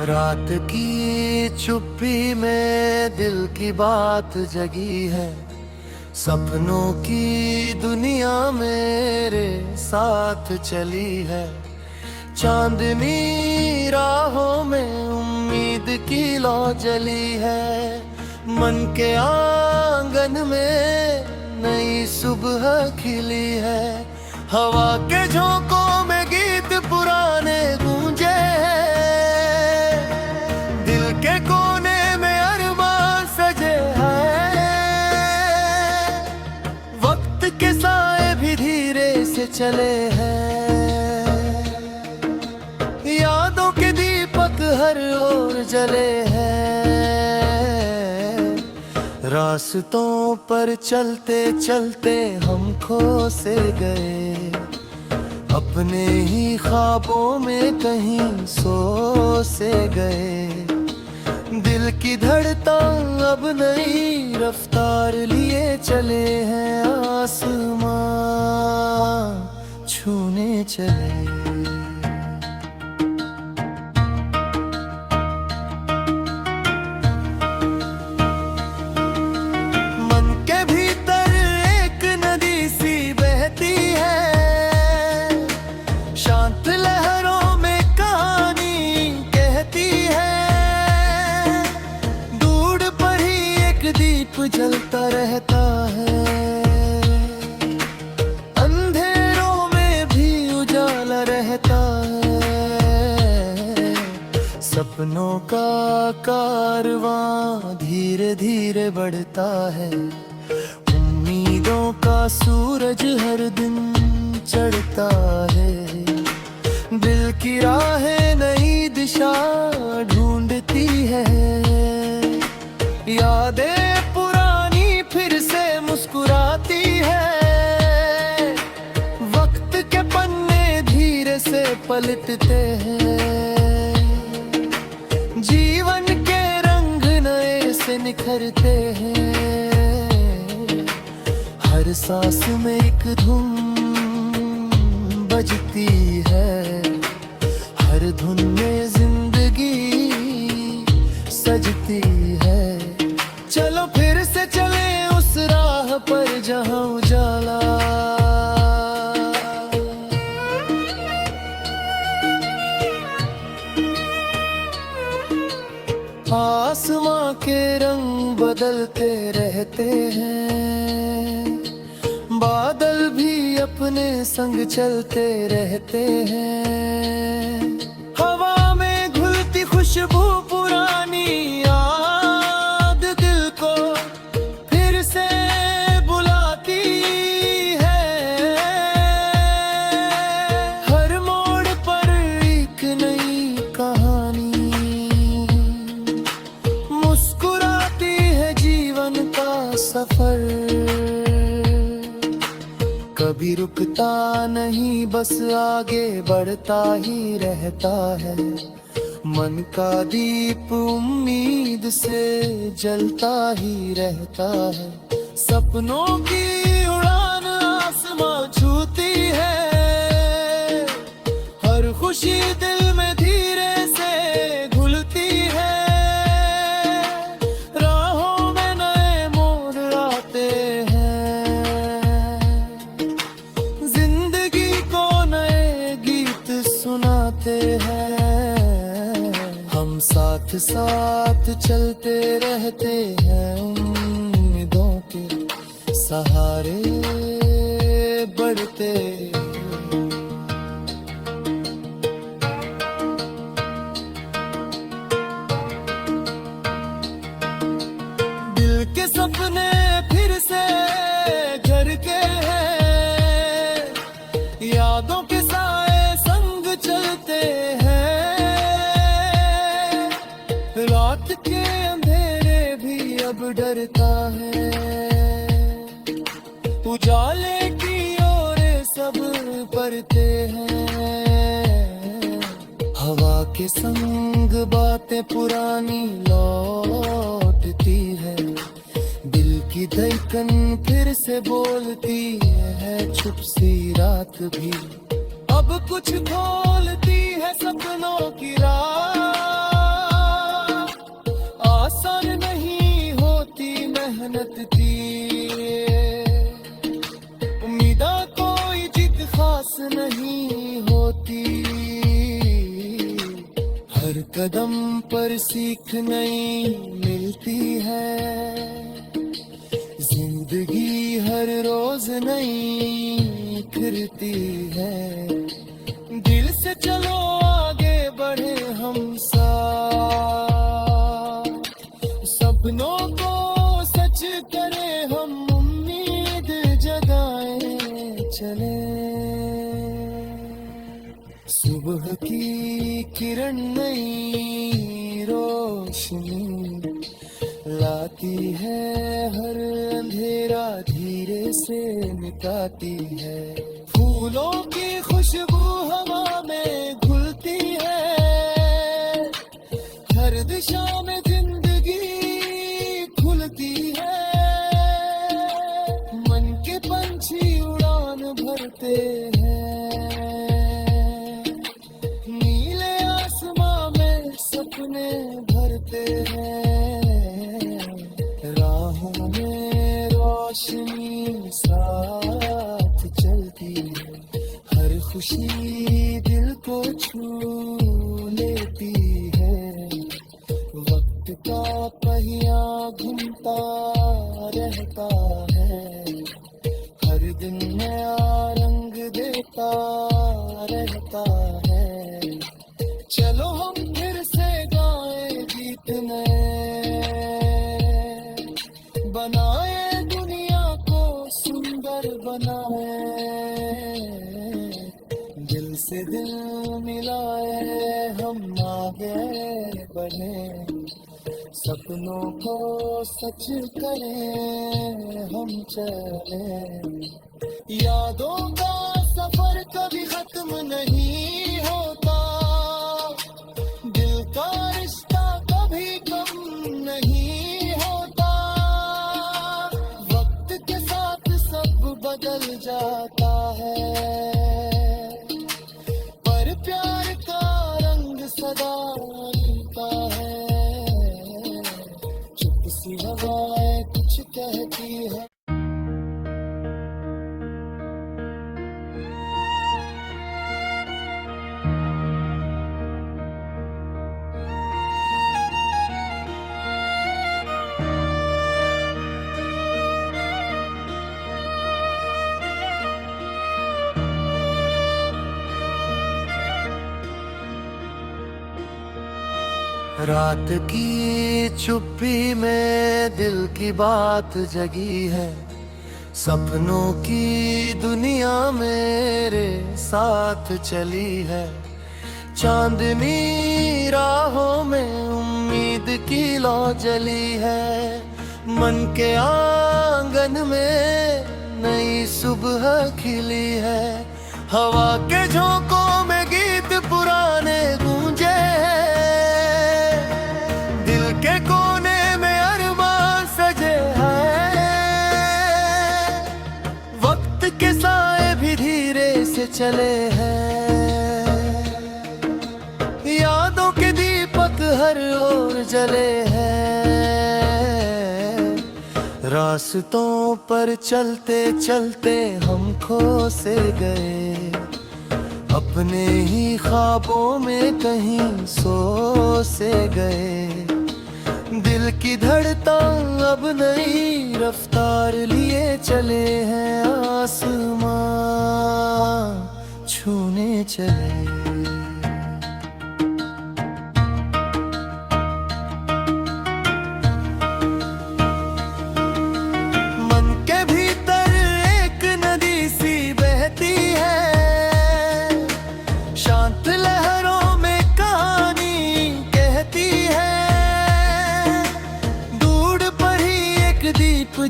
रात की चुप्पी में दिल की बात जगी है। सपनों की दुनिया मेरे साथ चली है। चांदनी राहों में उम्मीद की लौ जली है। मन के आंगन में नई सुबह खिली है। हवा के झोंकों में गीत पुराने गूंजे हैं। दिल के कोने में अरमान सजे हैं। वक्त के साए भी धीरे से चले हैं। यादों के दीपक हर ओर जले हैं। रास्तों पर चलते चलते हम खो से गए। अपने ही ख्वाबों में कहीं सो से गए। दिल की धड़कन अब नई रफ्तार लिए चले हैं। आसमां छूने चले। दीप जलता रहता है। अंधेरों में भी उजाला रहता है। सपनों का कारवां धीरे धीरे बढ़ता है। उम्मीदों का सूरज हर दिन चढ़ता है। दिल की राहें नई दिशा ढूंढती है। यादें पुरानी फिर से मुस्कुराती है। वक्त के पन्ने धीरे से पलटते हैं। जीवन के रंग नए से निखरते हैं। हर सांस में एक धुन बजती है। हर धुन में जिंदगी सजती है। चलो फिर से चले उस राह पर जहां उजाला आसमां के रंग बदलते रहते हैं। बादल भी अपने संग चलते रहते हैं। हवा में घुलती खुशबू पुरानी सफर कभी रुकता नहीं, बस आगे बढ़ता ही रहता है। मन का दीप उम्मीद से जलता ही रहता है। सपनों की उड़ान आसमां छूती है। हर खुशी दिल में धीरे से घुलती है। हम साथ साथ चलते रहते हैं। उम्मीदों के सहारे बढ़ते। दिल के सपने फिर से घर के हैं। यादों के साए संग चलते हैं। रात के अंधेरे भी अब डरता है। उजाले की ओर सब बढ़ते हैं। हवा के संग बातें पुरानी लौटती है। दिल की धड़कन फिर से बोलती है। चुप सी रात भी अब कुछ खोलती है सपनों की राह। मेहनत थी। उम्मीदा कोई जिद खास नहीं होती, हर कदम पर सीख नई मिलती है। जिंदगी हर रोज नई फिरती है। दिल से चलो आगे बढ़े हम साथ, सपनों को सच करें हम, उम्मीद जगाए चले। सुबह की किरण नई रोशनी लाती है, हर अंधेरा धीरे से मिटाती है। फूलों की खुशबू हवा में घुलती है, हर दिशा में जिंदगी खुलती है। मन के पंछी उड़ान भरते हैं, नीले आसमां में सपने भरते हैं। राहों में रोशनी साथ चलती है, हर खुशी दिल को छू लेती है। वक्त का पहिया घूमता रहता है, हर दिन नया रंग देता रहता है। चलो हम फिर से गाएं गीत नए, बनाए दुनिया को सुंदर बनाए। दिल से दिल मिलाए हम आगे बढ़े, सपनों को सच करें हम चले। यादों का सफर कभी खत्म नहीं होता, दिल का रिश्ता कभी कम नहीं होता। वक्त के साथ सब बदल जाता है, पर प्यार का रंग सदा रहता है। चुप सी हवाएं कुछ कहती है। रात की चुप्पी में दिल की बात जगी है, सपनों की दुनिया मेरे साथ चली है। चांदनी राहों में उम्मीद की लौ जली है, मन के आंगन में नई सुबह खिली है। हवा के झोंकों में गीत पुराने गूंजे हैं, दिल के कोने में अरमान सजे हैं। वक्त के साए भी धीरे से चले हैं, यादों के दीपक हर ओर जले हैं। रास्तों पर चलते चलते हम खो से गए, अपने ही ख्वाबों में कहीं सो से गए। दिल की धड़कन अब नई रफ्तार लिए चले हैं, आसमां छूने चले।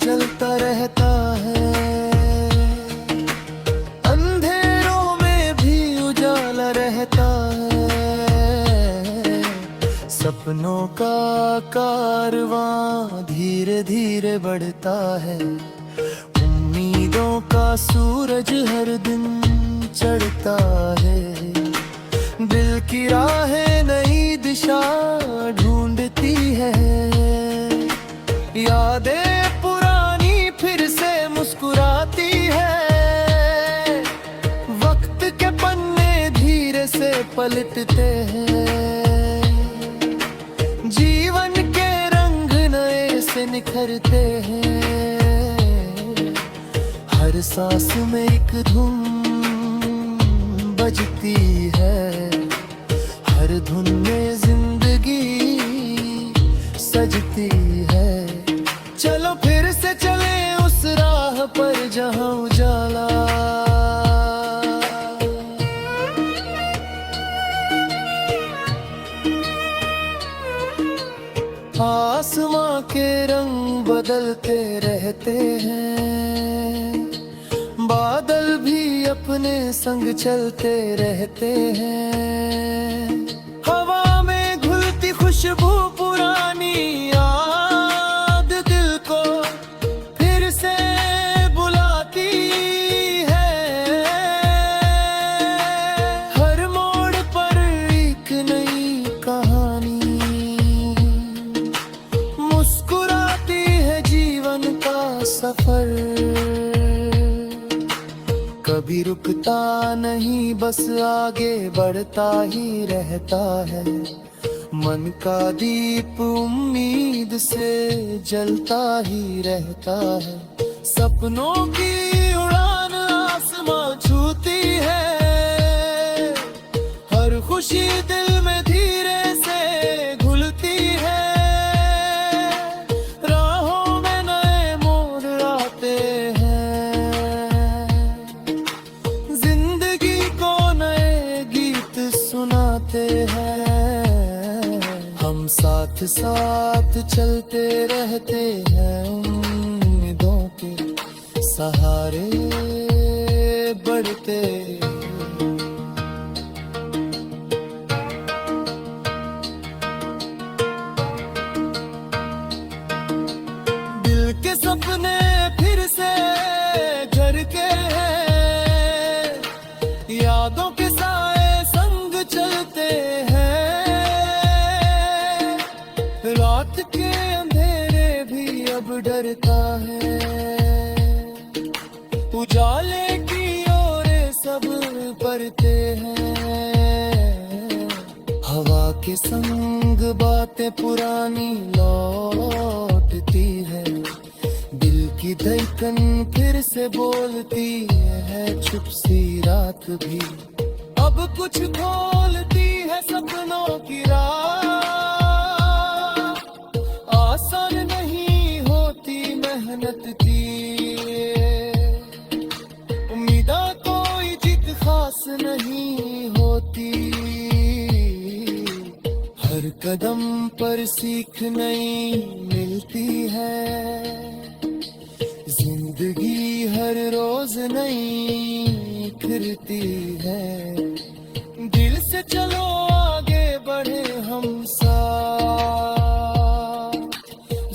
जलता रहता है, अंधेरों में भी उजाला रहता है। सपनों का कारवां धीरे धीरे बढ़ता है, उम्मीदों का सूरज हर दिन चढ़ता है। दिल की राहें नई दिशा ढूंढती है, यादें पलटते हैं। जीवन के रंग नए से निखरते हैं। हर सांस में एक धुन बजती है। हर धुन में जिंदगी सजती है। चलो फिर से चले उस राह पर जहां उजाला आसमां के रंग बदलते रहते हैं। बादल भी अपने संग चलते रहते हैं। हवा में घुलती खुशबू पुरानी याद दिल को फिर से बुलाती है। हर मोड़ पर एक नई कहानी मुस्कुराती है जीवन का सफर। कभी रुकता नहीं बस आगे बढ़ता ही रहता है। मन का दीप उम्मीद से जलता ही रहता है। सपनों की उड़ान आसमां छूती है। हर खुशी दिल में धीरे से घुलती है। राहों में नए मोड़ आते हैं। जिंदगी को नए गीत सुनाते हैं। हम साथ साथ चलते रहते हैं। उम्मीदों के सहारे बढ़ते। दिल के सपने फिर से घर के हैं। यादों के साए संग चलते हैं। रात के अंधेरे भी अब डरता है। उजाले की ओर सब बढ़ते हैं। हवा के संग बातें पुरानी लौटती है। दिल की धड़कन फिर से बोलती है चुप सी रात भी। अब कुछ खोलती है सपनों की राह। आसान नहीं होती मेहनत की। उम्मीदा कोई जीत खास नहीं होती। हर कदम पर सीख नई मिलती है। जिंदगी हर रोज नई फिरती है। दिल से चलो आगे बढ़े हम साथ।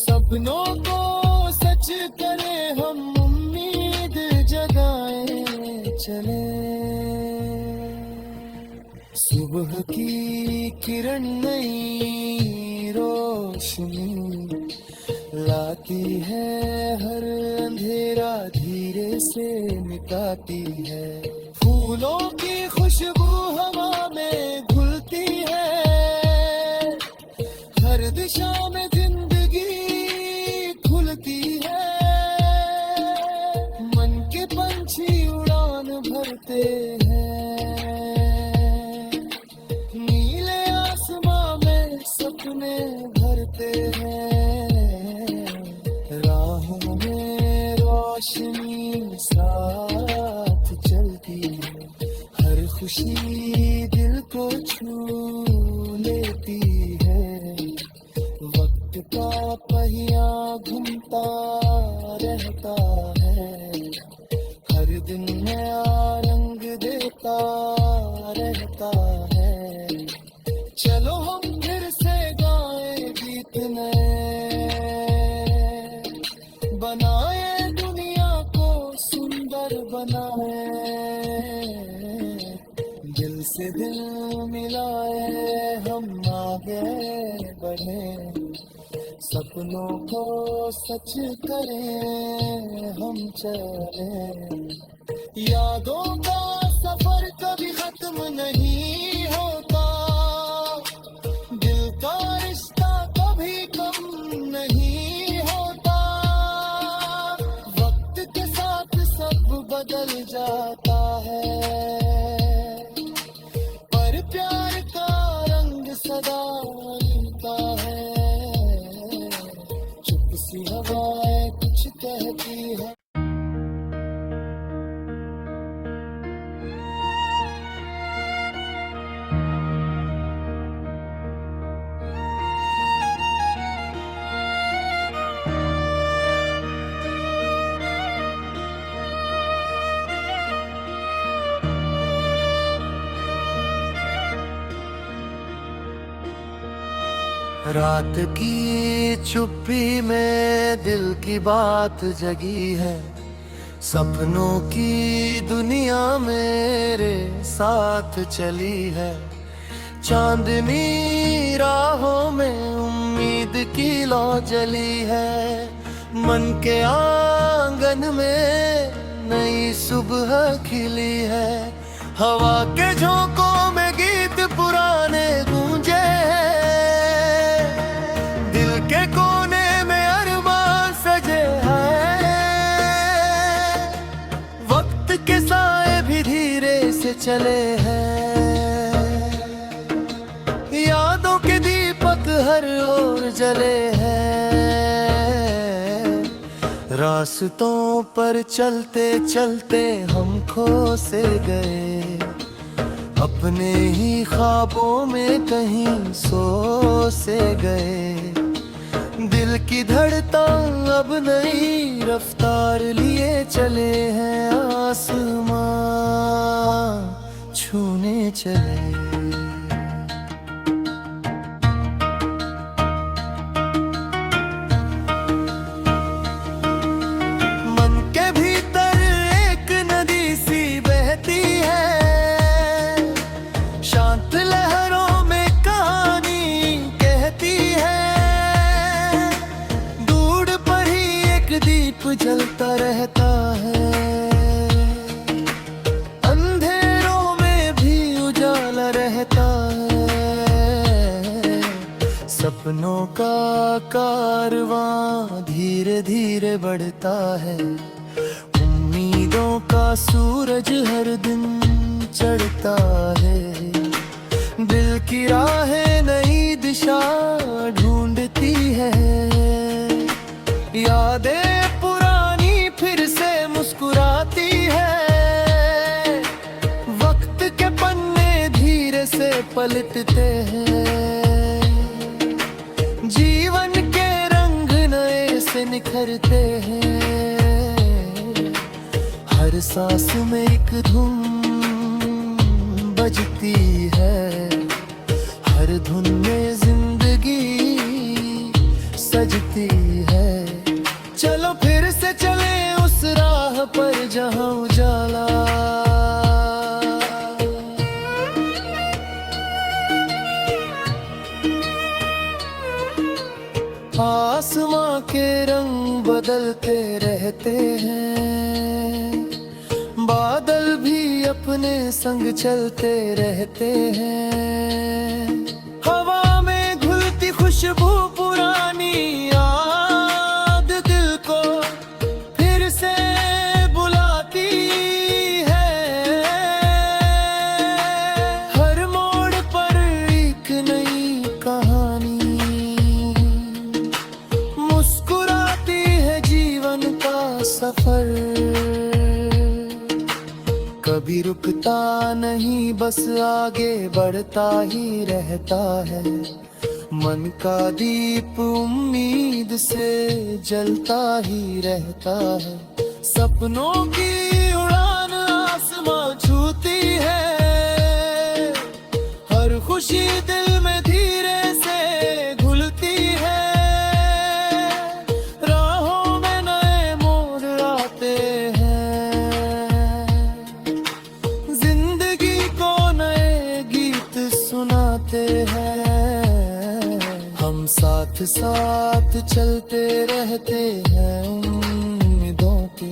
सपनों को सच करें हम उम्मीद जगाए चले। सुबह की किरण नई रोशनी लाती है। हर अंधेरा धीरे से मिटाती है। फूलों की खुशबू हवा में घुलती है। हर दिशा में जिंदगी खुलती है। मन के पंछी उड़ान भरते हैं। नीले आसमां में सपने भरते हैं। राहों में रोशनी साथ चलती है। हर खुशी दिल को छू लेती है। वक्त का पहिया घूमता रहता है। हर दिन नया रंग देता रहता है। चलो हम फिर से गाएं गीत नए। बनाए दुनिया को सुंदर बनाए। दिल से दिल मिलाए हम आगे बढ़े। सपनों को सच करें हम चले। यादों का सफर कभी खत्म नहीं होता, दिल का रिश्ता कभी कम नहीं होता। वक्त के साथ सब बदल जाता है, पर प्यार का रंग सदा रहता है। चुप सी हवाएं कुछ कहती है। रात की चुप्पी में दिल की बात जगी है, सपनों की दुनिया मेरे साथ चली है। चांदनी राहों में उम्मीद की लौ जली है, मन के आंगन में नई सुबह खिली है। हवा के झोंकों में गीत पुराने गूंजे हैं, के कोने में अरमान सजे हैं। वक्त के साए भी धीरे से चले हैं, यादों के दीपक हर ओर जले हैं। रास्तों पर चलते चलते हम खो से गए, अपने ही ख्वाबों में कहीं सो से गए। दिल की धड़कन अब नई रफ्तार लिए चले हैं, आसमां छूने चले। मन के भीतर एक नदी सी बहती है, शांत लहरों में कहानी कहती है। दीप जलता रहता है, अंधेरों में भी उजाला रहता है। सपनों का कारवां धीरे धीरे बढ़ता है, उम्मीदों का सूरज हर दिन चढ़ता है। दिल की राहें नई दिशा ढूंढती है, यादें पुरानी फिर से मुस्कुराती है। वक्त के पन्ने धीरे से पलटते हैं, जीवन के रंग नए से निखरते हैं। हर सांस में एक धुन बजती है, हर धुन में जिंदगी सजती है। चलो फिर से चले उस राह पर जहां उजाला, आसमां के रंग बदलते रहते हैं, बादल भी अपने संग चलते रहते हैं। हवा में घुलती खुशबू पुरानी सफर कभी रुकता नहीं, बस आगे बढ़ता ही रहता है। मन का दीप उम्मीद से जलता ही रहता है। सपनों की उड़ान आसमां छूती है, हर खुशी दिल में धीरे से घुलती है। हम साथ साथ चलते रहते हैं, उम्मीदों के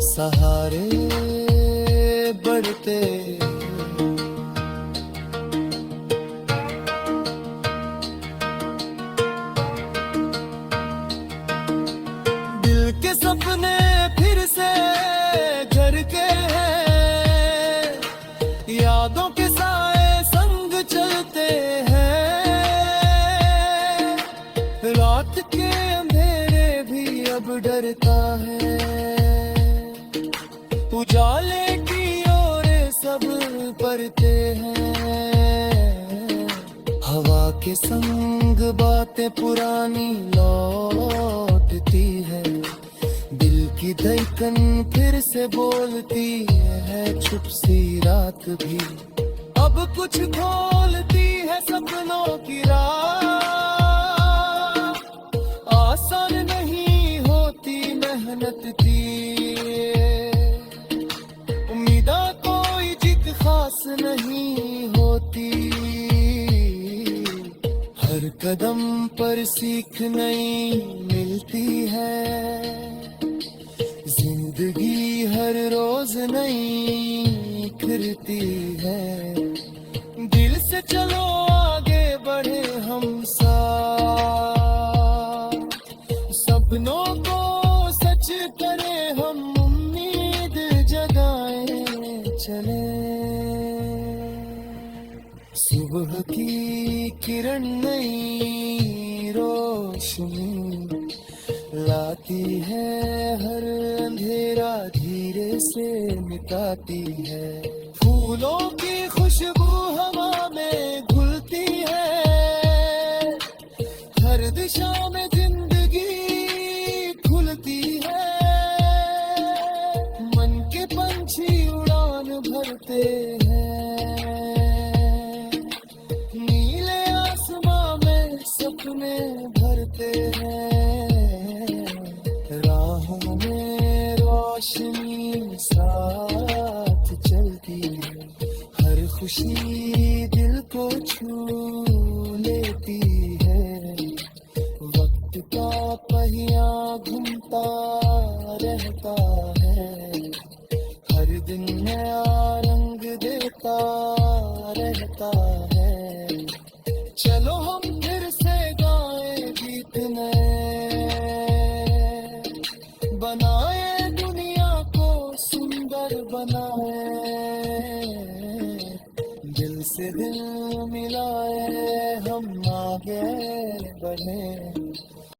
सहारे बढ़ते उजाले की ओर सब परते हैं, हवा के संग बातें पुरानी लौटती है, दिल की धड़कन फिर से बोलती है छुप सी रात भी अब कुछ खोलती है सपनों की राह। आसान नहीं होती मेहनत की, उम्मीदा कोई जिद खास नहीं होती, हर कदम पर सीख नई मिलती है, जिंदगी हर रोज नई फिरती है, दिल से चलो आगे बढ़े हम साथ, सपनों को सच करें हम उम्मीद जगाए चले। सुबह की किरण नई रोशनी लाती है, हर अंधेरा धीरे से मिटाती है, फूलों की खुशबू हवा में घुलती है, हर दिशा में जिंदगी खुलती है, मन के पंछी उड़ान भरते हैं, नीले आसमां में सपने भरते हैं, राहों में रोशनी साथ चलती है, हर खुशी दिल को छू लेती है, वक्त का पहिया घूमता रहता है, हर दिन नया रंग देता रहता है, चलो हम फिर से गाएं गीत नए, बनाए दुनिया को सुंदर बनाए, दिल से दिल मिलाए हम आगे बढ़े।